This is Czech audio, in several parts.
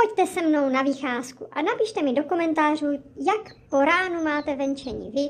pojďte se mnou na vycházku a napište mi do komentářů, jak po ránu máte venčení vy,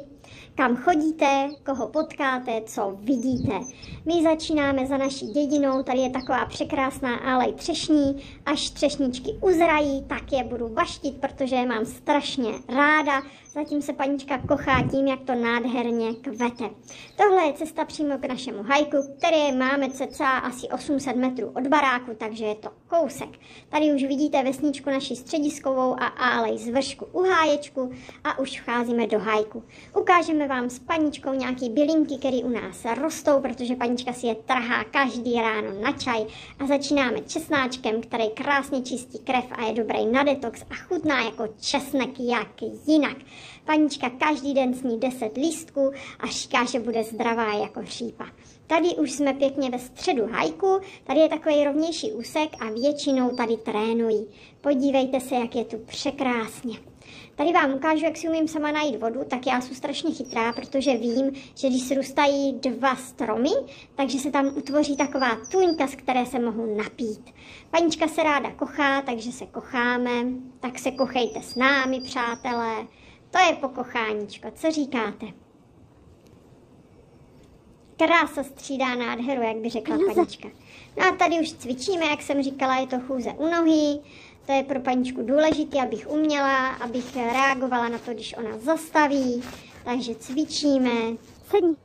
kam chodíte, koho potkáte, co vidíte. My začínáme za naší dědinou, tady je taková překrásná alej třešní, až třešničky uzrají, tak je budu baštit, protože je mám strašně ráda. Zatím se panička kochá tím, jak to nádherně kvete. Tohle je cesta přímo k našemu hajku, který máme cca asi 800 metrů od baráku, takže je to kousek. Tady už vidíte vesničku naši střediskovou a alej z vršku u háječku a už vcházíme do hajku. Ukážeme vám s paničkou nějaký bylinky, které u nás rostou, protože panička si je trhá každý ráno na čaj a začínáme česnáčkem, který krásně čistí krev a je dobrý na detox a chutná jako česnek jak jinak. Panička každý den sní 10 lístků a říká, že bude zdravá jako řípa. Tady už jsme pěkně ve středu hajku, tady je takový rovnější úsek a většinou tady trénují. Podívejte se, jak je tu překrásně. Tady vám ukážu, jak si umím sama najít vodu, tak já jsem strašně chytrá, protože vím, že když srůstají 2 stromy, takže se tam utvoří taková tůňka, z které se mohu napít. Panička se ráda kochá, takže se kocháme, tak se kochejte s námi, přátelé. To je pokocháníčko, co říkáte? Krása střídá nádheru, jak by řekla panička. No a tady už cvičíme, jak jsem říkala, je to chůze u nohy. To je pro paničku důležité, abych uměla, abych reagovala na to, když ona zastaví. Takže cvičíme. Sedni.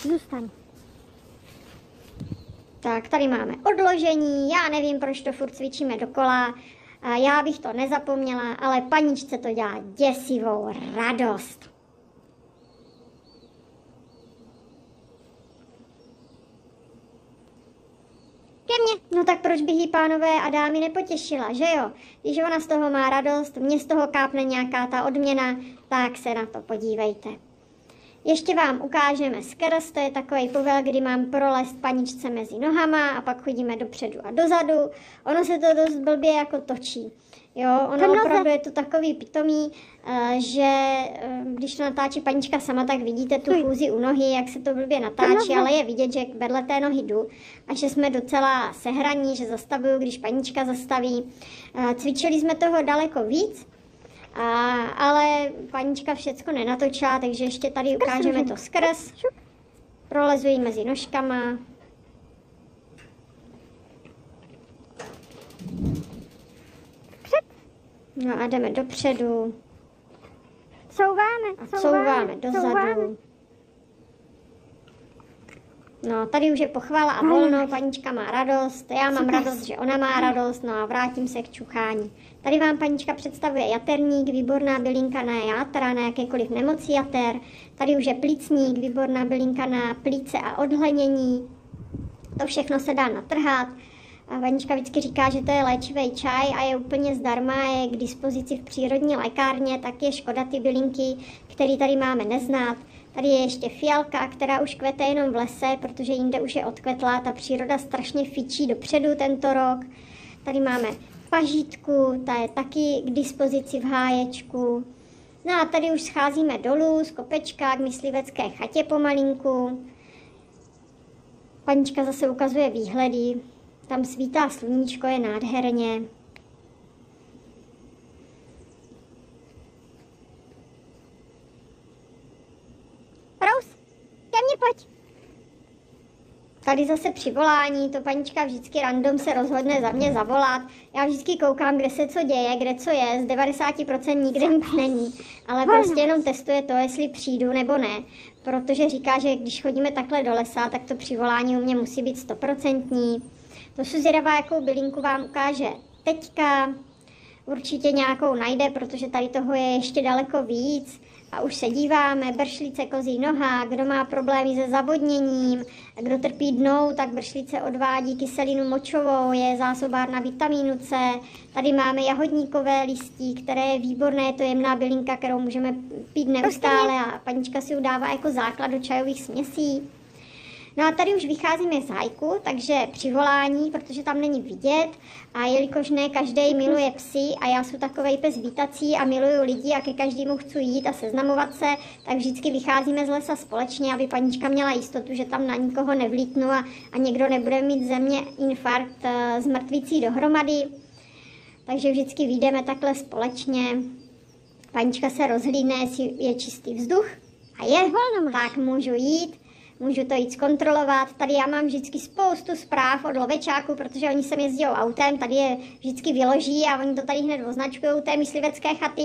Zůstaň. Tak, tady máme odložení. Já nevím, proč to furt cvičíme dokola. Já bych to nezapomněla, ale paničce to dělá děsivou radost. Ke mně. No tak proč bych jí pánové a dámy nepotěšila, že jo? Když ona z toho má radost, mně z toho kápne nějaká ta odměna, tak se na to podívejte. Ještě vám ukážeme skrz, to je takový povel, kdy mám prolézt paničce mezi nohama a pak chodíme dopředu a dozadu. Ono se to dost blbě jako točí. Jo, ono opravdu je to takový pitomý, že když to natáčí panička sama, tak vidíte tu chůzi u nohy, jak se to blbě natáčí, ale je vidět, že vedle té nohy jdu a že jsme docela sehraní, že zastavuju, když panička zastaví. Cvičili jsme toho daleko víc, ale panička všecko nenatočila, takže ještě tady ukážeme to skrz. Prolezuji mezi nožkama. No a jdeme dopředu. Couváme dozadu. No, tady už je pochvala a volno, panička má radost, já mám radost, že ona má radost, no a vrátím se k čuchání. Tady vám panička představuje jaterník, výborná bylinka na játra, na jakékoliv nemoci jater. Tady už je plicník, výborná bylinka na plíce a odhlenění. To všechno se dá natrhat. A panička vždycky říká, že to je léčivý čaj a je úplně zdarma, je k dispozici v přírodní lékárně, tak je škoda ty bylinky, které tady máme, neznát. Tady je ještě fialka, která už kvete jenom v lese, protože jinde už je odkvetlá, ta příroda strašně fičí dopředu tento rok. Tady máme pažítku, ta je taky k dispozici v háječku. No a tady už scházíme dolů z kopečka k myslivecké chatě pomalinku. Panička zase ukazuje výhledy. Tam svítá sluníčko, je nádherně. Rose, ke mně pojď. Tady zase při volání, to panička vždycky random se rozhodne za mě zavolat. Já vždycky koukám, kde se co děje, kde co je, z 90% nikde nic není. Ale prostě jenom testuje to, jestli přijdu nebo ne. Protože říká, že když chodíme takhle do lesa, tak to při volání u mě musí být 100%. To jsou zvědavá, jakou bylinku vám ukáže teďka. Určitě nějakou najde, protože tady toho je ještě daleko víc. A už se díváme, bršlice kozí noha, kdo má problémy se zavodněním, kdo trpí dnou, tak bršlice odvádí kyselinu močovou, je zásobárna vitamínu C. Tady máme jahodníkové listí, které je výborné, je to jemná bylinka, kterou můžeme pít neustále a panička si udává jako základ do čajových směsí. No a tady už vycházíme z hajku, takže přivolání, protože tam není vidět a jelikož ne každý miluje psy a já jsem takovej pes vítací a miluju lidi a ke každému chci jít a seznamovat se, tak vždycky vycházíme z lesa společně, aby panička měla jistotu, že tam na nikoho nevlítnu a někdo nebude mít ze mě infarkt z mrtvicí dohromady. Takže vždycky vyjdeme takhle společně. Panička se rozhlídne, jestli je čistý vzduch a je, tak můžu jít. Můžu to jít zkontrolovat. Tady já mám vždycky spoustu zpráv od lovečáků, protože oni sem jezdí autem, tady je vždycky vyloží a oni to tady hned označují té myslivecké chaty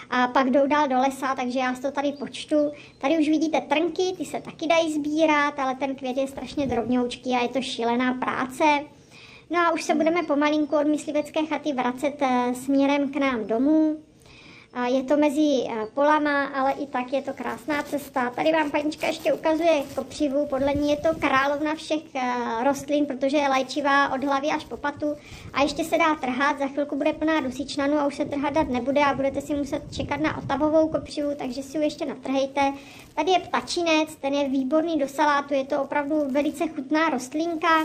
a pak jdou dál do lesa, takže já si to tady počtu. Tady už vidíte trnky, ty se taky dají sbírat, ale ten květ je strašně drobňoučký a je to šílená práce. No a už se budeme pomalinku od myslivecké chaty vracet směrem k nám domů. Je to mezi polama, ale i tak je to krásná cesta. Tady vám panička ještě ukazuje kopřivu, podle ní je to královna všech rostlin, protože je léčivá od hlavy až po patu a ještě se dá trhat, za chvilku bude plná dusičnanu a už se trhat dát nebude a budete si muset čekat na otavovou kopřivu, takže si ji ještě natrhejte. Tady je ptačinec, ten je výborný do salátu, je to opravdu velice chutná rostlinka.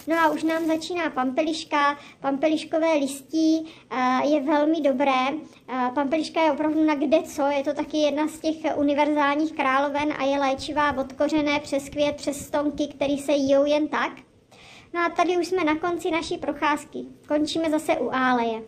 No a už nám začíná pampeliška, pampeliškové listí je velmi dobré. Pampeliška je opravdu na kdeco, je to taky jedna z těch univerzálních královen a je léčivá od kořené přes květ, přes stonky, který se jíjou jen tak. No a tady už jsme na konci naší procházky. Končíme zase u áleje.